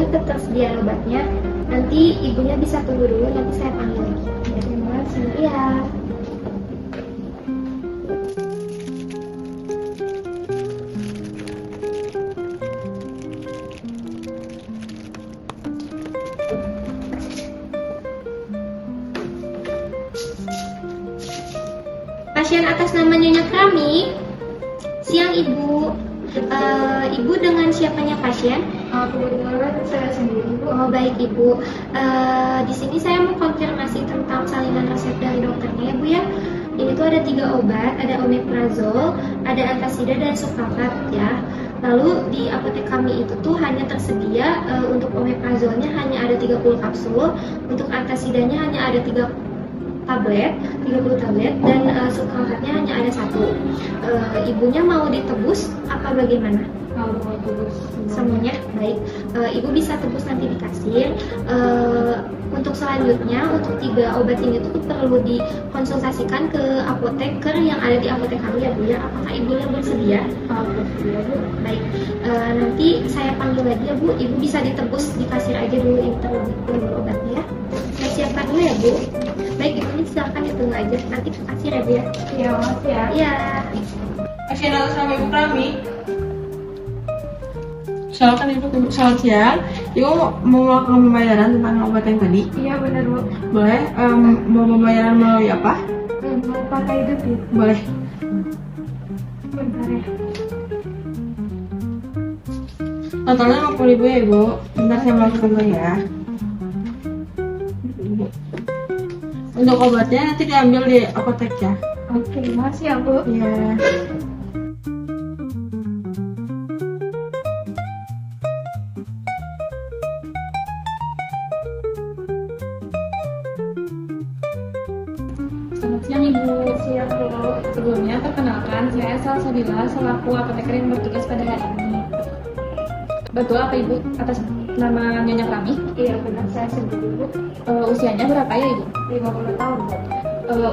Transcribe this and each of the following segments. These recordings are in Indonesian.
sudah ketersediaan obatnya. Nanti ibunya bisa tunggu dulu, nanti saya panggil lagi. Ya, terima kasih. Iya. Pasien atas nama Nyonya Krami. Siang Ibu. Ibu dengan siapanya pasien? Kebetulan saya sendiri, Bu. Oh baik Ibu. Di sini saya mau konfirmasi tentang salinan resep dari dokternya ya Bu ya. Ini tuh ada 3 obat, ada omeprazol, ada antasida dan suprakat ya. Lalu di apotek kami itu tuh hanya tersedia untuk omeprazolnya hanya ada 30 kapsul, untuk antasidanya hanya ada 30 tablet, dan suprakatnya hanya ada 1. Ibunya mau ditebus apa bagaimana? Kalau mau tebus Semuanya baik. Ibu bisa tebus nanti di kasir. Untuk selanjutnya, untuk 3 obat ini tuh perlu dikonsultasikan ke apoteker yang ada di apotek kami ya Bu ya. Apakah ibunya bersedia? bersedia, Bu. Baik. Nanti saya panggil lagi ya Bu. Ibu bisa ditebus di kasir aja dulu ini terlebih dahulu obatnya ya. Saya siapkan dulu ya Bu. Baik, ibunya silakan ditunggu aja. Nanti ke kasir ya Bu ya. Iya, makasih ya. Iya. Pasien atas nama Ibu Prami. Silakan Ibu, selamat siang. Ibu mau melakukan pembayaran tentang obat yang tadi? Iya, benar, Bu. Boleh. Mau pembayaran melalui apa? Mau pakai debit. Boleh. Bentar ya. Totalnya 50.000 ya Ibu. Bentar saya melakukan dulu ya. Untuk obatnya nanti diambil di apotek ya. Oke, makasih ya, Bu. Iya. Selamat siang Ibu. Siap, Bu. Sebelumnya perkenalkan, saya Salsabila selaku apoteker yang bertugas pada hari ini. Betul apa Ibu atas nama Nyonya Krami? Iya, benar, saya sendiri, Bu. Usianya berapa ya Ibu? 50 tahun, Bu.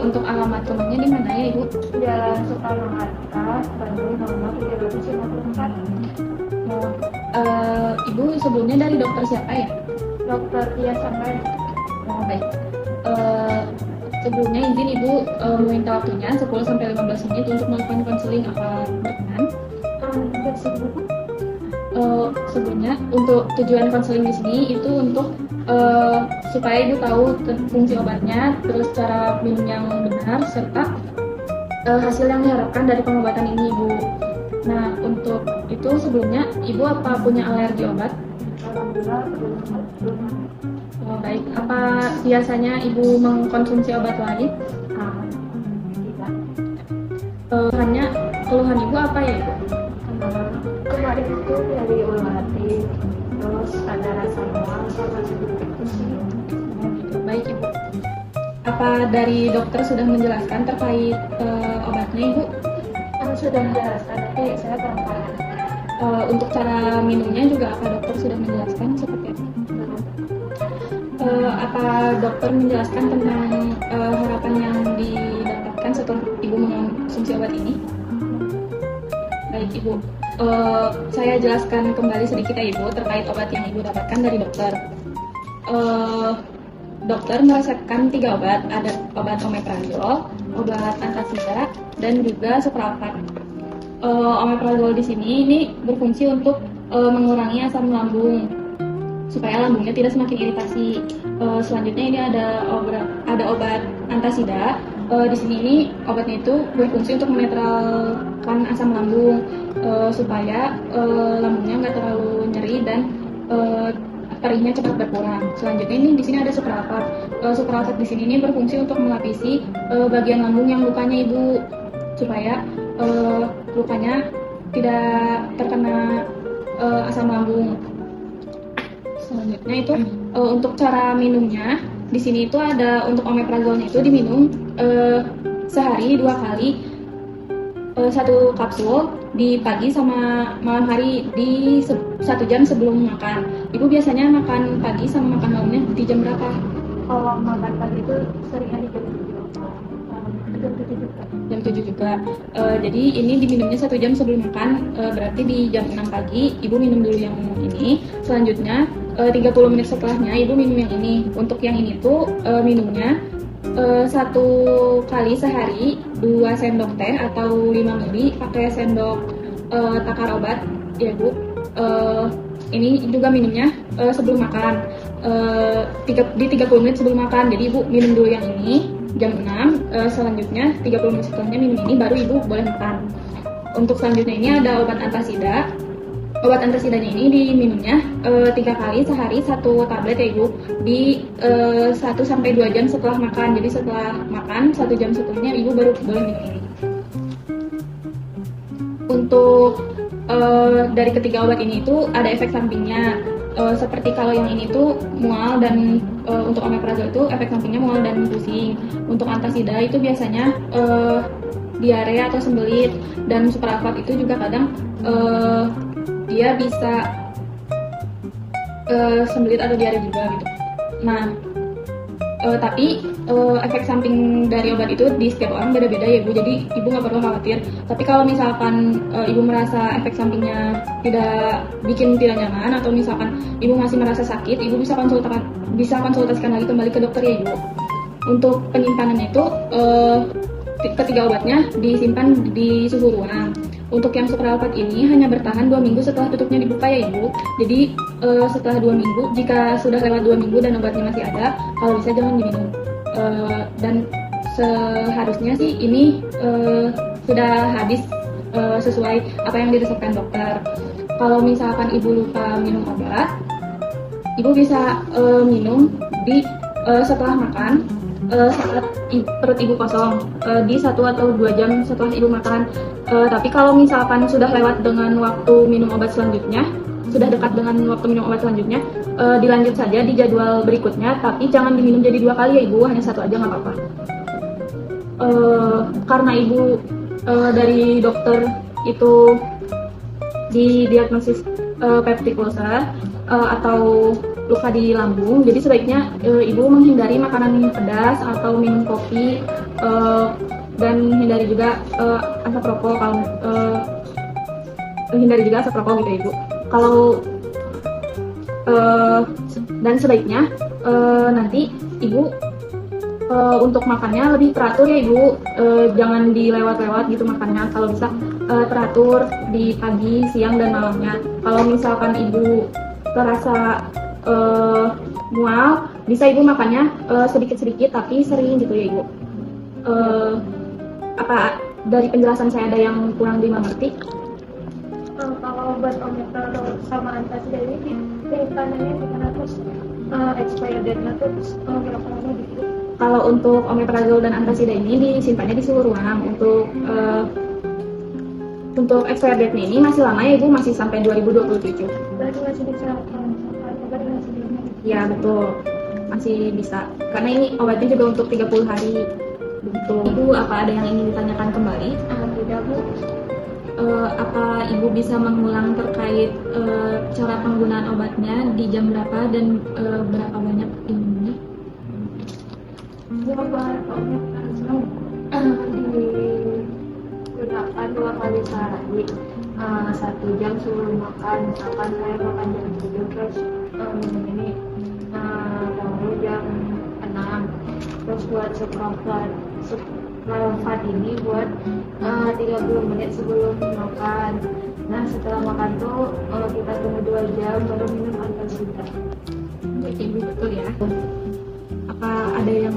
Untuk alamat rumahnya di mana ya Ibu? Jalan Soekarno-Hatta, Bandung nomor 354. Ibu sebelumnya dari dokter siapa ya? Dokter Tia Sampai. Oh, baik. Sebelumnya izin Ibu meminta waktunya 10-15 menit untuk melakukan konseling apa berkenan. Tersebut. Sebelumnya untuk tujuan konseling di sini itu untuk supaya Ibu tahu fungsi obatnya, terus cara minum yang benar, serta hasil yang diharapkan dari pengobatan ini Ibu. Nah untuk itu sebelumnya Ibu apa punya alergi obat? Alhamdulillah, belum. Oh, baik. Apa biasanya Ibu mengkonsumsi obat lain? Tidak. Hanya keluhan Ibu apa ya Ibu? Kemarin itu dari ulang hati, terus ada rasa mual sama sedikit pusing. Baik Ibu. Apa dari dokter sudah menjelaskan terkait obatnya Ibu? Kan sudah menjelaskan, tapi saya kurang paham. Untuk cara minumnya juga apa dokter sudah menjelaskan seperti apa? Apa dokter menjelaskan tentang harapan yang didapatkan setelah Ibu mengonsumsi obat ini? Baik Ibu. Saya jelaskan kembali sedikit ya Ibu terkait obat yang Ibu dapatkan dari dokter. Dokter meresepkan 3 obat, ada obat omeprazol, obat antasida, dan juga suprakat. Omeprazol di sini ini berfungsi untuk mengurangi asam lambung supaya lambungnya tidak semakin iritasi. Selanjutnya ini ada obat antasida. Di sini ini obatnya itu berfungsi untuk menetralkan asam lambung supaya lambungnya nggak terlalu nyeri dan perihnya cepat berkurang. Selanjutnya ini di sini ada suprakat. Suprakat di sini ini berfungsi untuk melapisi bagian lambung yang lukanya Ibu supaya lukanya tidak terkena asam lambung. Selanjutnya itu untuk cara minumnya di sini itu ada untuk omeprazolnya itu diminum sehari 2 kali 1 kapsul di pagi sama malam hari di 1 jam sebelum makan. Ibu biasanya makan pagi sama makan malamnya di jam berapa? Kalau makan pagi itu seringnya di jam 7. Jam 7 juga. Jadi ini diminumnya 1 jam sebelum makan, berarti di jam 6 pagi ibu minum dulu yang ini. Selanjutnya 30 menit setelahnya ibu minum yang ini. Untuk yang ini tuh minumnya 1 kali sehari 2 sendok teh atau 5 ml pakai sendok takar obat ya bu. Ini juga minumnya sebelum makan, di 30 menit sebelum makan. Jadi ibu minum dulu yang ini jam 6, selanjutnya 30 menit setelahnya minum ini, baru ibu boleh makan. Untuk selanjutnya ini ada obat antasida. Obat antasidanya ini diminumnya 3 kali sehari 1 tablet ya ibu, di 1-2 jam setelah makan. Jadi setelah makan 1 jam setelahnya ibu baru boleh minum ini. Untuk dari ketiga obat ini itu ada efek sampingnya, seperti kalau yang ini tuh mual, dan untuk omeprazol itu efek sampingnya mual dan pusing. Untuk antasida itu biasanya diare atau sembelit, dan suprafat itu juga kadang dia bisa sembelit atau diare juga gitu. Nah, tapi efek samping dari obat itu di setiap orang beda-beda ya Bu, jadi ibu nggak perlu khawatir. Tapi kalau misalkan ibu merasa efek sampingnya bikin tidak nyaman, atau misalkan ibu masih merasa sakit, ibu bisa konsultasikan lagi kembali ke dokter ya ibu. Untuk penyimpanannya itu ketiga obatnya disimpan di suhu ruang. Untuk yang supralfat ini hanya bertahan 2 minggu setelah tutupnya dibuka ya ibu. Jadi setelah 2 minggu, jika sudah lewat 2 minggu dan obatnya masih ada, kalau bisa jangan diminum. Dan seharusnya sih ini sudah habis sesuai apa yang diresepkan dokter. Kalau misalkan ibu lupa minum obat, ibu bisa minum setelah makan, saat perut ibu kosong, di 1 atau 2 jam setelah ibu makan. Tapi kalau misalkan sudah lewat dengan waktu minum obat selanjutnya, sudah dekat dengan waktu minum obat selanjutnya, dilanjut saja di jadwal berikutnya, tapi jangan diminum jadi 2 kali ya ibu, hanya 1 aja nggak apa-apa. Karena ibu dari dokter itu didiagnosis peptic ulcer atau luka di lambung, jadi sebaiknya ibu menghindari makanan pedas atau minum kopi, dan hindari juga asap rokok. Hindari juga asap rokok gitu ya ibu. Kalau dan sebaiknya nanti ibu untuk makannya lebih teratur ya ibu, jangan dilewat-lewat gitu makannya. Kalau bisa teratur di pagi, siang, dan malamnya. Kalau misalkan ibu terasa mual, bisa ibu makannya sedikit-sedikit tapi sering gitu ya ibu. Apa dari penjelasan saya ada yang kurang dimengerti? Kalau obat omeprazol sama antasida ini penyimpanan gimana, terus expired date-nya terus berapa lama gitu? Kalau untuk omeprazol dan antasida ini disimpannya di suhu ruang. Untuk expired date-nya ini masih lama ya ibu, masih sampai 2027. Berarti masih bisa obat masih belum? Ya betul, masih bisa. Karena ini obatnya juga untuk 30 hari. Begitu. Ibu, apa ada yang ingin ditanyakan kembali? Tidak Bu. Apa ibu bisa mengulang terkait cara penggunaan obatnya, di jam berapa dan berapa banyak minumnya? Obat omeprazol digunakan 2 kali sehari, 1 jam sebelum makan. Misalkan saya makan jam 7, terus minum ini baru jam 6. Terus buat supralfat ini buat 30 menit sebelum makan. Nah setelah makan tuh kita tunggu 2 jam baru minum antasida. Baik ibu, betul ya. Apa ada yang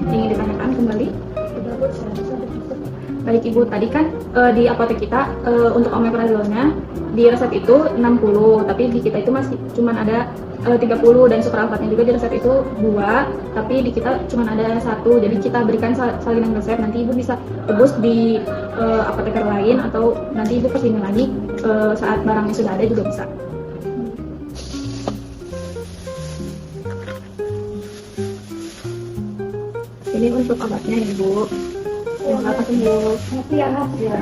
ingin ditanyakan kembali? Sudah Bu, saya rasa cukup. Baik ibu, tadi kan di apotek kita untuk omeprazolnya di resep itu 60, tapi di kita itu masih cuman ada 30, dan supralfatnya juga di resep itu 2, tapi di kita cuman ada 1. Jadi kita berikan salinan resep, nanti ibu bisa tebus di apoteker lain, atau nanti ibu kesini lagi saat barangnya sudah ada juga bisa. Ini untuk obatnya ya ibu. Terima kasih Bu. Tapi ya.